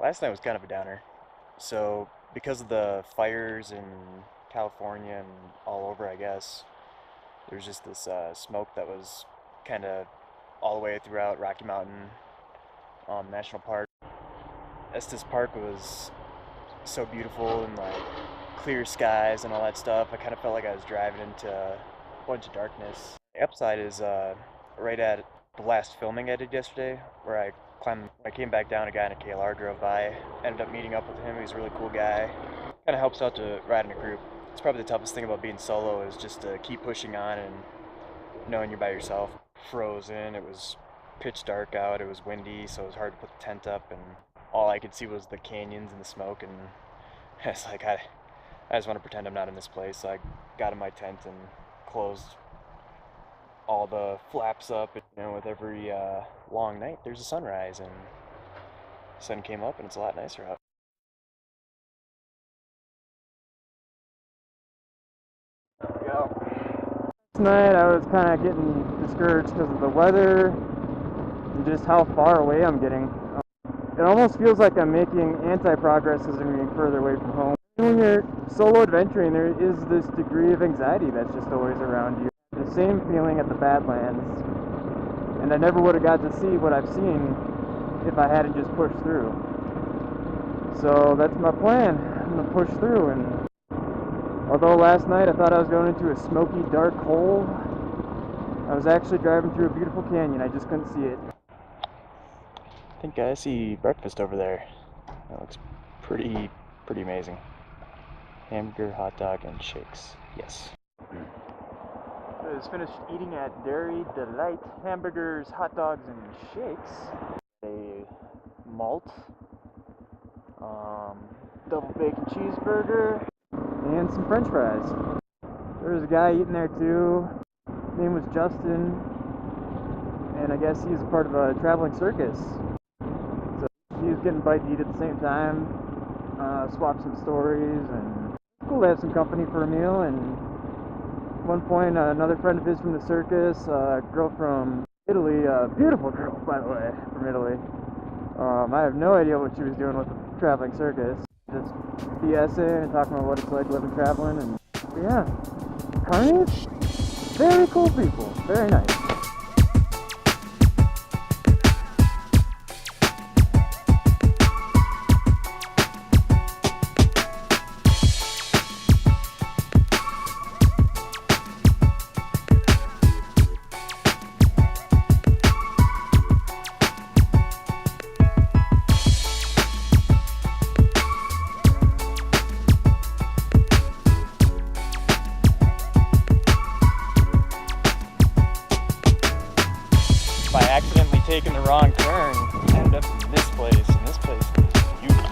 Last night was kind of a downer. So, because of the fires in California and all over, I guess, there's just this smoke that was kind of all the way throughout Rocky Mountain National Park. Estes Park was so beautiful and like clear skies and all that stuff. I kind of felt like I was driving into a bunch of darkness. The upside is right at the last filming I did yesterday, where I came back down, a guy in a KLR drove by, ended up meeting up with him. He's a really cool guy. Kind of helps out to ride in a group. It's probably the toughest thing about being solo is just to keep pushing on and knowing you're by yourself. Frozen, it was pitch dark out, it was windy, so it was hard to put the tent up, and all I could see was the canyons and the smoke, and it's like I just want to pretend I'm not in this place. So I got in my tent and closed all the flaps up. With every long night, there's a sunrise, and the sun came up, and it's a lot nicer out. There we go. Tonight I was kind of getting discouraged because of the weather and just how far away I'm getting. It almost feels like I'm making anti-progress as I'm getting further away from home. When you're solo adventuring, there is this degree of anxiety that's just always around you. The same feeling at the Badlands, and I never would have got to see what I've seen if I hadn't just pushed through. So that's my plan. I'm gonna push through, and although last night I thought I was going into a smoky, dark hole, I was actually driving through a beautiful canyon. I just couldn't see it. I think I see breakfast over there. That looks pretty amazing. Hamburger, hot dog, and shakes. Yes. I was finished eating at Dairy Delight. Hamburgers, hot dogs, and shakes. A malt, double bacon cheeseburger, and some french fries. There was a guy eating there too. His name was Justin, and I guess he's a part of a traveling circus. So he was getting a bite to eat at the same time, swapped some stories, and it's cool to have some company for a meal. And at one point, another friend of his from the circus, a girl from Italy, a beautiful girl, by the way, from Italy. I have no idea what she was doing with the traveling circus. Just BSing and talking about what it's like living traveling, and yeah, Carney's very cool people, very nice. By accidentally taking the wrong turn, I ended up in this place, and this place is beautiful.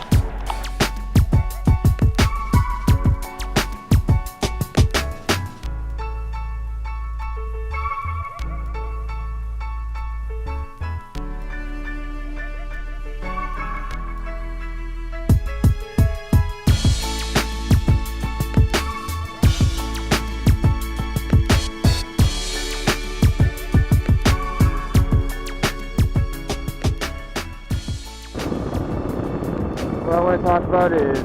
What I want to talk about is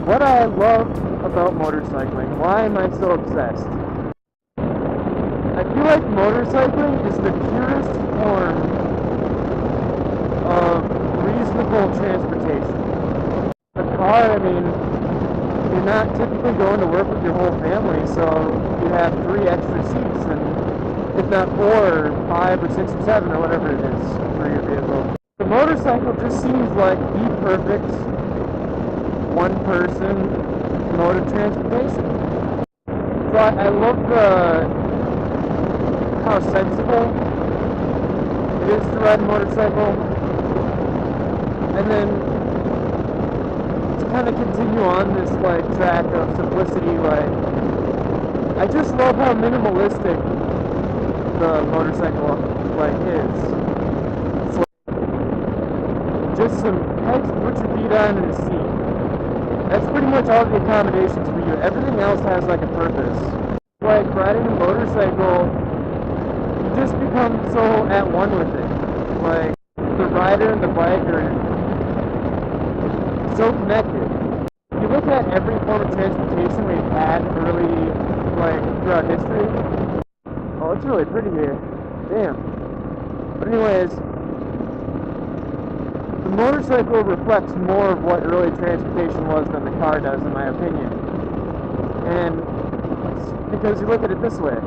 what I love about motorcycling. Why am I so obsessed? I feel like motorcycling is the purest form of reasonable transportation. A car, I mean, you're not typically going to work with your whole family, so you have 3 extra seats, and if not 4 or 5 or 6 or 7 or whatever it is for your vehicle. The motorcycle just seems like the perfect one-person mode of transportation. So I love how sensible it is to ride a motorcycle, and then to kind of continue on this like track of simplicity. Like, I just love how minimalistic the motorcycle like is. Just some pegs to put your feet on and a seat. That's pretty much all the accommodations for you. Everything else has like a purpose. Like riding a motorcycle, you just become so at one with it. Like the rider and the bike are so connected. If you look at every form of transportation we've had really, like, throughout history, oh, it's really pretty here. Damn. But anyways, the motorcycle reflects more of what early transportation was than the car does, in my opinion. And it's because you look at it this way.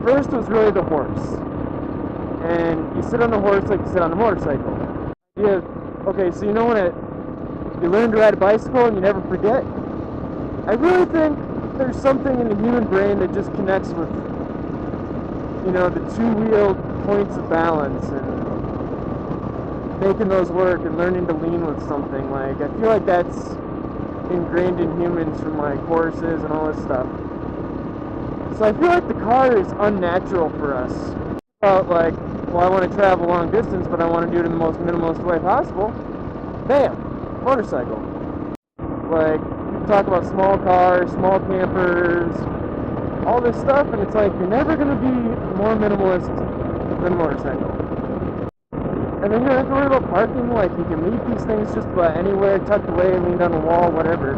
First was really the horse. And you sit on the horse like you sit on a motorcycle. Okay, so you know when you learn to ride a bicycle and you never forget? I really think there's something in the human brain that just connects with, the two-wheeled points of balance and making those work and learning to lean with something. Like, I feel like that's ingrained in humans from, like, horses and all this stuff. So I feel like the car is unnatural for us. Like, well, I want to travel long distance, but I want to do it in the most minimalist way possible. Bam! Motorcycle. Like, you talk about small cars, small campers, all this stuff, and it's like, you're never going to be more minimalist than a motorcycle. And then you don't have to worry about parking. Like, you can leave these things just about anywhere, tucked away, leaned on a wall, whatever.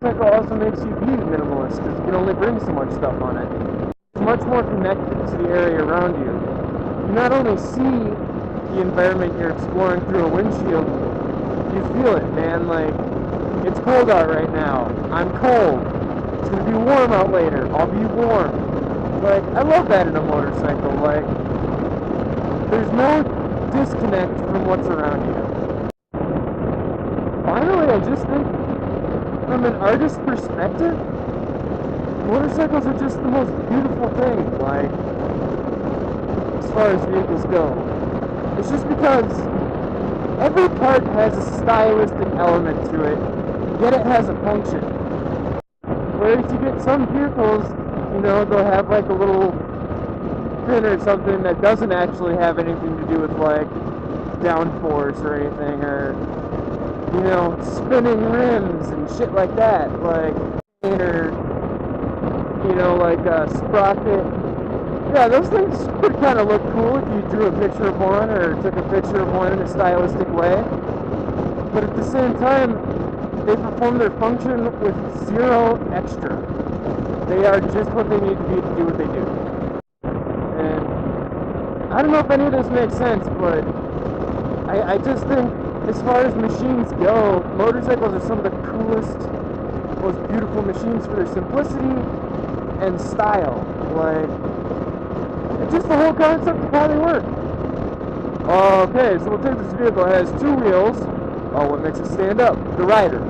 Motorcycle also makes you be minimalist, because you can only bring so much stuff on it. It's much more connected to the area around you. You not only see the environment you're exploring through a windshield, you feel it, man. Like, it's cold out right now. I'm cold. It's gonna be warm out later. I'll be warm. Like, I love that in a motorcycle. Like, there's no disconnect from what's around you. Finally, I just think, from an artist's perspective, motorcycles are just the most beautiful thing, like, as far as vehicles go. It's just because every part has a stylistic element to it, yet it has a function. Whereas you get some vehicles, they'll have like a little pin or something that doesn't actually have anything to do with like downforce or anything, or spinning rims and shit like that, like, or like a sprocket. Yeah, those things would kind of look cool if you drew a picture of one or took a picture of one in a stylistic way. But at the same time, they perform their function with zero extra. They are just what they need to be to do what they do. And I don't know if any of this makes sense, but I just think, as far as machines go, motorcycles are some of the coolest, most beautiful machines for their simplicity and style. Like, it's just the whole concept of how they work. Okay, so we'll take this vehicle. It has two wheels. Oh, what makes it stand up? The rider.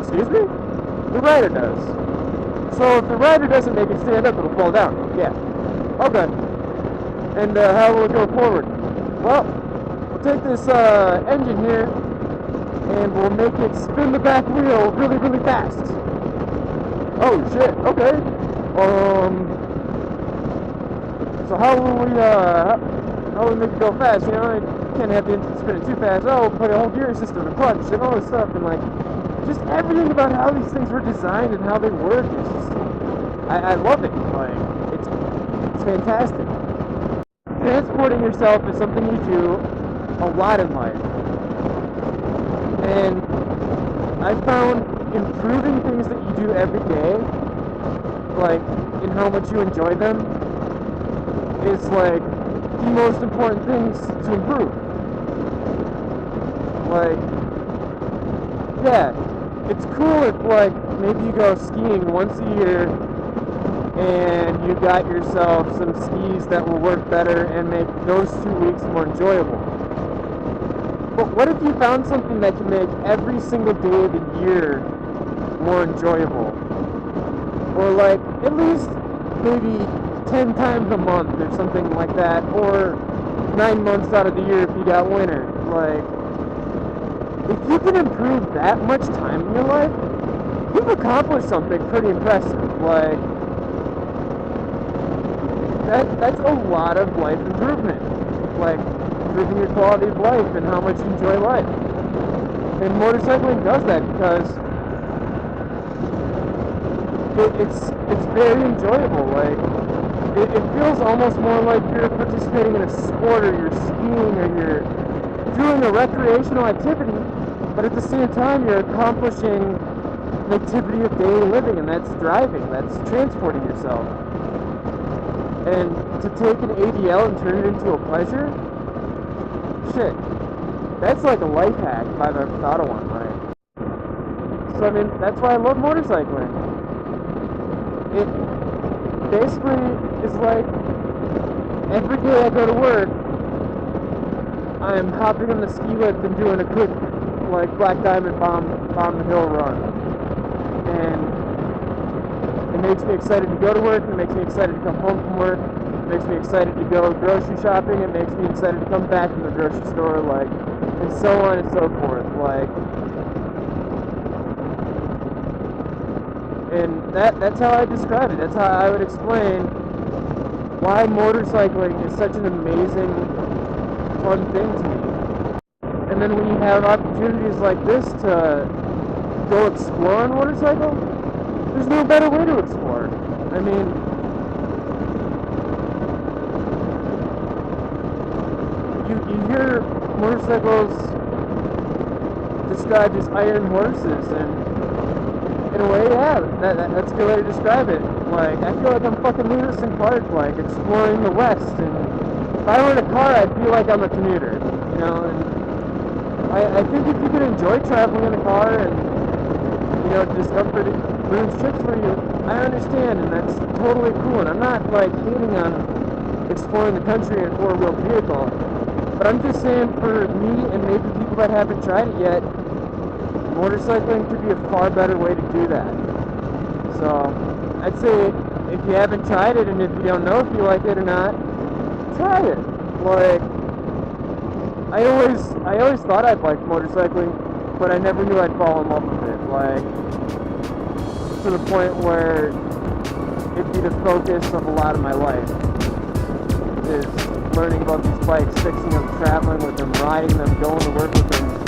Excuse me? The rider does. So if the rider doesn't make it stand up, it'll fall down. Yeah. Okay. And how will it go forward? Well, we'll take this engine here, and we'll make it spin the back wheel really, really fast. Oh, shit. Okay. So how will we make it go fast? You can't have the engine spinning too fast. Oh, we'll put a whole gear system, a clutch, and all this stuff, and like, just everything about how these things were designed and how they work is just, I love it. Like, it's fantastic. Transporting yourself is something you do a lot in life. And I found improving things that you do every day, like, in how much you enjoy them, is like the most important things to improve. Like, yeah, it's cool if, like, maybe you go skiing once a year and you got yourself some skis that will work better and make those 2 weeks more enjoyable. But what if you found something that can make every single day of the year more enjoyable? Or, like, at least maybe 10 times a month or something like that, or 9 months out of the year if you got winter. Like, if you can improve that much time in your life, you've accomplished something pretty impressive. Like, that's a lot of life improvement. Like, improving your quality of life and how much you enjoy life. And motorcycling does that because it's very enjoyable. Like, it feels almost more like you're participating in a sport, or you're skiing, or you're doing a recreational activity, but at the same time you're accomplishing an activity of daily living, and that's driving, that's transporting yourself. And to take an ADL and turn it into a pleasure, shit, that's like a life hack if I've ever thought of one, right? So I mean, that's why I love motorcycling. It basically is like every day I go to work, I'm hopping on the ski lift and doing a quick, like, Black Diamond bomb the hill run. And it makes me excited to go to work, and it makes me excited to come home from work, it makes me excited to go grocery shopping, it makes me excited to come back from the grocery store, like, and so on and so forth, like. And that's how I describe it. That's how I would explain why motorcycling is such an amazing, fun thing to me. And then when you have opportunities like this to go explore on a motorcycle, there's no better way to explore. I mean, you hear motorcycles described as iron horses, and in a way, yeah, that's a good way to describe it. Like, I feel like I'm fucking Lewis and Clark, like, exploring the West, and if I were in a car, I'd feel like I'm a commuter, you know, and I think if you can enjoy traveling in a car, and, you know, discomfort ruins trips for you, I understand, and that's totally cool, and I'm not, like, hating on exploring the country in a four-wheel vehicle, but I'm just saying, for me, and maybe people that haven't tried it yet, motorcycling could be a far better way to do that. So I'd say if you haven't tried it, and if you don't know if you like it or not, try it. Like, I always thought I'd like motorcycling, but I never knew I'd fall in love with it. Like, to the point where it'd be the focus of a lot of my life, is learning about these bikes, fixing them, traveling with them, riding them, going to work with them,